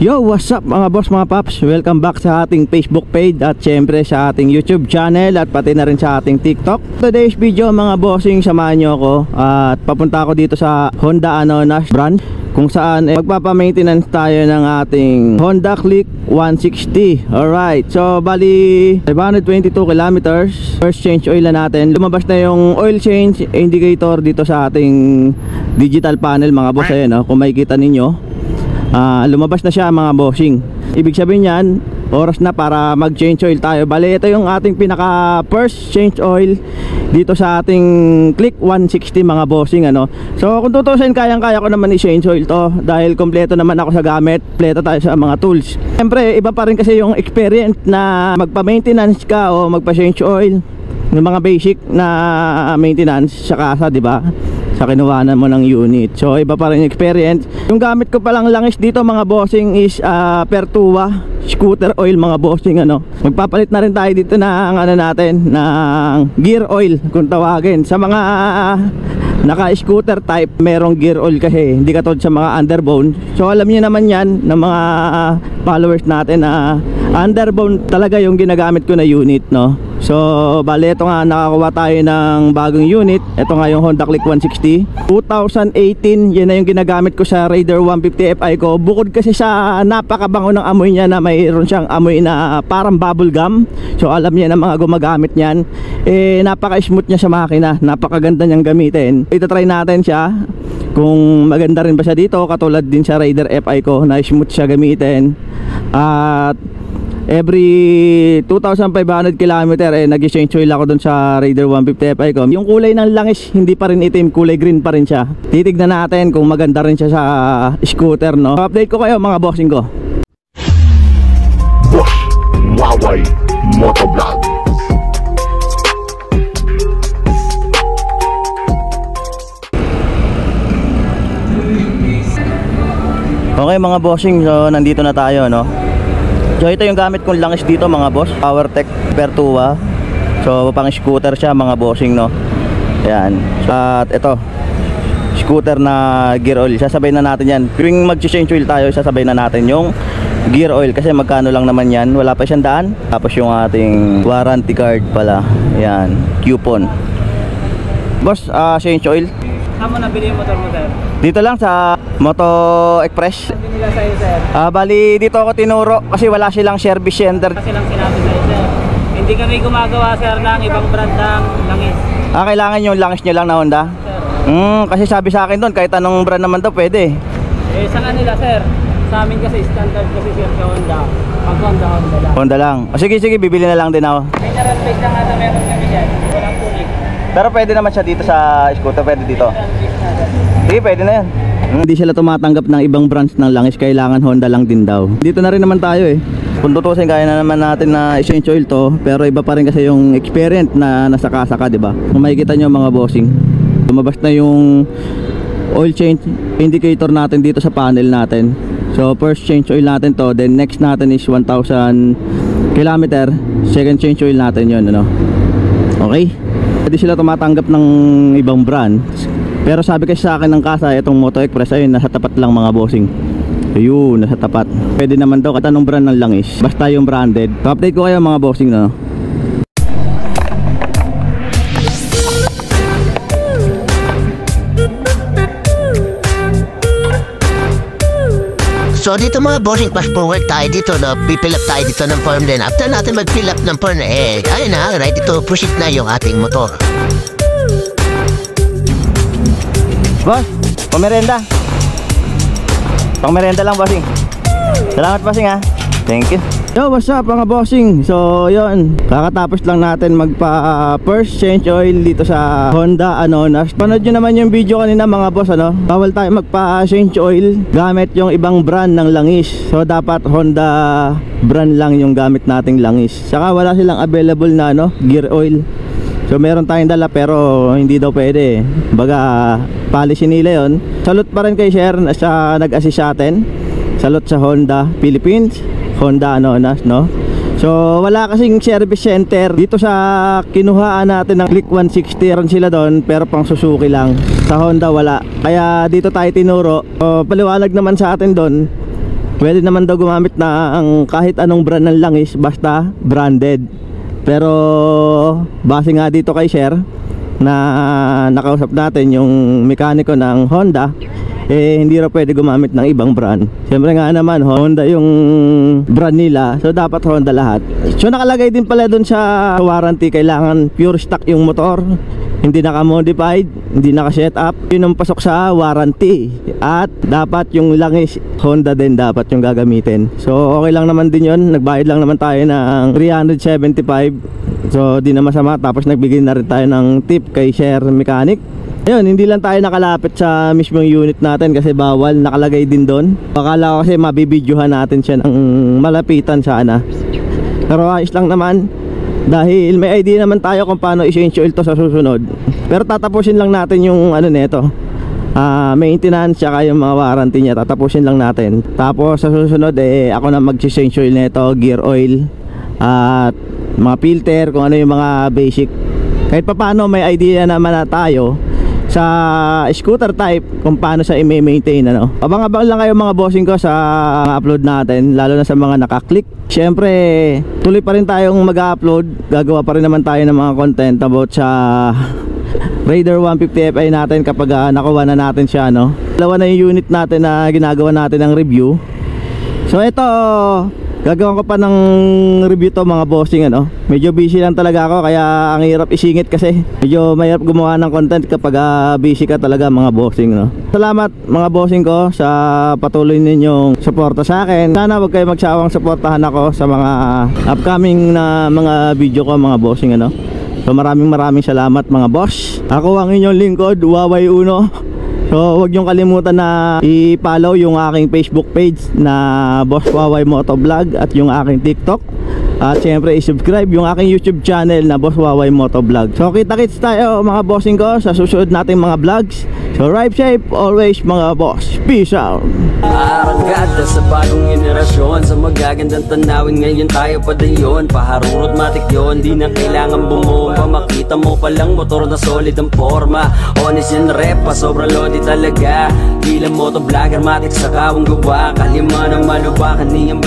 Yo, what's up mga boss, mga paps? Welcome back sa ating Facebook page at syempre sa ating YouTube channel at pati na rin sa ating TikTok. Today's video mga bossing, samahan nyo ako at papunta ako dito sa Honda Anonas branch kung saan magpapa-maintenance tayo ng ating Honda Click 160. Alright, so bali 522 kilometers. First change oil na natin. Lumabas na yung oil change indicator dito sa ating digital panel mga boss. Ayan, kung makikita ninyo, lumabas na siya mga bossing. Ibig sabihin yan, oras na para mag change oil tayo. Bali ito yung ating pinaka first change oil dito sa ating Click 160 mga bossing, So kung tutusin, kayang-kaya ko naman i-change oil to dahil kompleto naman ako sa gamit, kompleto tayo sa mga tools. Siyempre iba pa rin kasi yung experience na magpa-maintenance ka o magpa-change oil ng mga basic na maintenance sa kasa, di ba? Sa kinuhanan mo ng unit. So iba pa rin experience. Yung gamit ko palang langis dito mga bossing is Pertua scooter oil mga bossing, Magpapalit na rin tayo dito ng natin ng gear oil kung tawagin. Sa mga naka-scooter type, merong gear oil kasi hindi katulad sa mga underbone. So alam niyo naman yan ng mga followers natin na underbone talaga yung ginagamit ko na unit, So bali ito nga, nakakuha tayo ng bagong unit. Ito nga yung Honda Click 160 2018. Yan na yung ginagamit ko sa Raider 150 Fi ko. Bukod kasi sa napakabango ng amoy niya na mayroon siyang amoy na parang bubble gum. So alam niya na mga gumagamit niyan. Napaka-smooth niya sa makina. Napakaganda niyang gamitin. Ito-try natin siya kung maganda rin ba siya dito, katulad din sa Raider Fi ko na smooth siya gamitin. At every 2,500 km nag-change oil ako dun sa Raider 150 Fi ko. Yung kulay ng langis hindi pa rin itim, kulay green pa rin siya. Titignan natin kung maganda rin siya sa scooter, Update ko kayo mga bossing ko. Boss Waway Motovlog. Okay mga bossing, so nandito na tayo, So ito yung gamit kong langis dito mga boss, PowerTech Pertua. So pang scooter siya mga bossing, Ayan. At ito, scooter na gear oil. Sasabay na natin yan. Tuwing mag-change oil tayo, sasabay na natin yung gear oil. Kasi magkano lang naman yan, wala pa siyang daan. Tapos yung ating warranty card pala. Ayan, coupon. Boss, change oil. Saan mo nabili yung motor mo, sir? Dito lang sa Moto Express. Saan nila sa'yo, sir? Bali dito ako tinuro kasi wala silang service center. Kasi lang sinabi sa'yo, sir. Hindi kami gumagawa, sir, ng ibang brand ng langis. Kailangan yung langis nyo lang na Honda? Sir. Kasi sabi sa akin doon, kahit anong brand naman to pwede. Sa kanila, sir. Sa amin kasi standard kasi, sir, sa Honda. Pag Honda, Honda lang. Honda lang. Sige, bibili na lang din ako. Mineral base lang ata meron kami dyan. Walang tulik. Pero pwede naman siya dito sa scooter, pwede dito. Sige, pwede na yan. Hindi sila tumatanggap ng ibang brands ng langis, kailangan Honda lang din daw. Dito na rin naman tayo Kung tutusin, kaya na naman natin na i-change oil to, pero iba pa rin kasi yung experience na nasaka-saka, diba? Kung makikita nyo mga bossing, lumabas na yung oil change indicator natin dito sa panel natin. So first change oil natin to, then next natin is 1,000 km, second change oil natin yun, Okay? Hindi sila tumatanggap ng ibang brand. Pero sabi kasi sa akin ng kasa, itong Moto Express, ayun, nasa tapat lang mga bossing. Ayun, nasa tapat. Pwede naman daw kahit anong brand ng langis, basta yung branded. So-update ko kayo mga bossing, So dito mga bossing, fast forward tayo dito, Pipill up tayo dito ng form din. After natin mag-fill up ng form, ayun na, right, ito, proceed na yung ating motor. Boss, pamerenda. Pangmerenda lang, bossing. Salamat, bossing, ha. Thank you. Yo, what's up mga bossing? So yun, kakatapos lang natin magpa first change oil dito sa Honda Anonas. Panood nyo naman yung video kanina mga boss, bawal tayo magpa change oil gamit yung ibang brand ng langis. So dapat Honda brand lang yung gamit nating langis. Saka wala silang available na gear oil. So meron tayong dala pero hindi daw pwede. Baga policy nila yun. Salute pa rin kay Sher sa nag-assist sa atin. Salute sa Honda Philippines, Honda Anonas, So wala kasing service center dito sa kinuhaan natin ng Click 160. Meron sila doon pero pang Suzuki lang. Sa Honda wala. Kaya dito tayo tinuro. Paliwanag naman sa atin doon pwede naman daw gumamit ng kahit anong brand ng langis basta branded. Pero base nga dito kay Sir na nakausap natin yung mekaniko ng Honda, hindi raw pwede gumamit ng ibang brand. Siyempre nga naman Honda yung brand nila, so dapat Honda lahat. So nakalagay din pala dun sa warranty, kailangan pure stock yung motor, hindi naka-modified, hindi naka-set up. Yun ang pasok sa warranty. At dapat yung langis Honda din dapat yung gagamitin. So okay lang naman din yun. Nagbayad lang naman tayo ng 375. So di na masama. Tapos nagbigay na rin tayo ng tip kay Sir Mechanic. Ayun, hindi lang tayo nakalapit sa mismong unit natin kasi bawal, nakalagay din doon. Akala ko kasi mabibidyohan natin siya ng malapitan sana. Pero ayos lang naman. Dahil may idea naman tayo kung paano i-change oil to sa susunod. Pero tatapusin lang natin yung ano nito, maintenance tsaka yung mga warranty niya. Tatapusin lang natin. Tapos sa susunod ako na mag-change oil nito, gear oil at mga filter, kung ano yung mga basic. Kahit pa paano may idea naman na tayo sa scooter type kung paano sa i-maintain, ano. Abang-abang lang kayo mga bossing ko sa upload natin, lalo na sa mga nakaklik. Siyempre tuloy pa rin tayong mag-upload, gagawa pa rin naman tayo ng mga content about sa Raider 150 Fi natin kapag nakuha na natin siya, no. Dalawa na yung unit natin na ginagawa natin ng review. So ito, gagawin ko pa ng review to mga bossing, ano. Medyo busy lang talaga ako kaya ang hirap isingit kasi medyo mahirap gumawa ng content kapag busy ka talaga mga bossing, no. Salamat mga bossing ko sa patuloy ninyong suporta sa akin. Sana wag kayo magsawang suportahan ako sa mga upcoming na mga video ko mga bossing, ano. So maraming salamat mga boss. Ako ang inyong lingkod, Waway Uno. So huwag niyong kalimutan na i-follow yung aking Facebook page na Boss Waway Motovlog at yung aking TikTok. At syempre i-subscribe yung aking YouTube channel na Boss Waway Motovlog. So kita-kits tayo mga bossing ko sa susunod nating mga vlogs. So ride safe always mga boss. Peace out. Arangada sa bagong henerasyon, sa magagandang tanawin ngayon tayo pa dayon. Paharurot matik yun, di na kailangan bumomba. Makita mo palang motor na solid ang forma. Honest yan rep, pa sobrang lodi talaga. Bilang motovlogger matik sa kawang gawa. Kalima ng malubakan niyang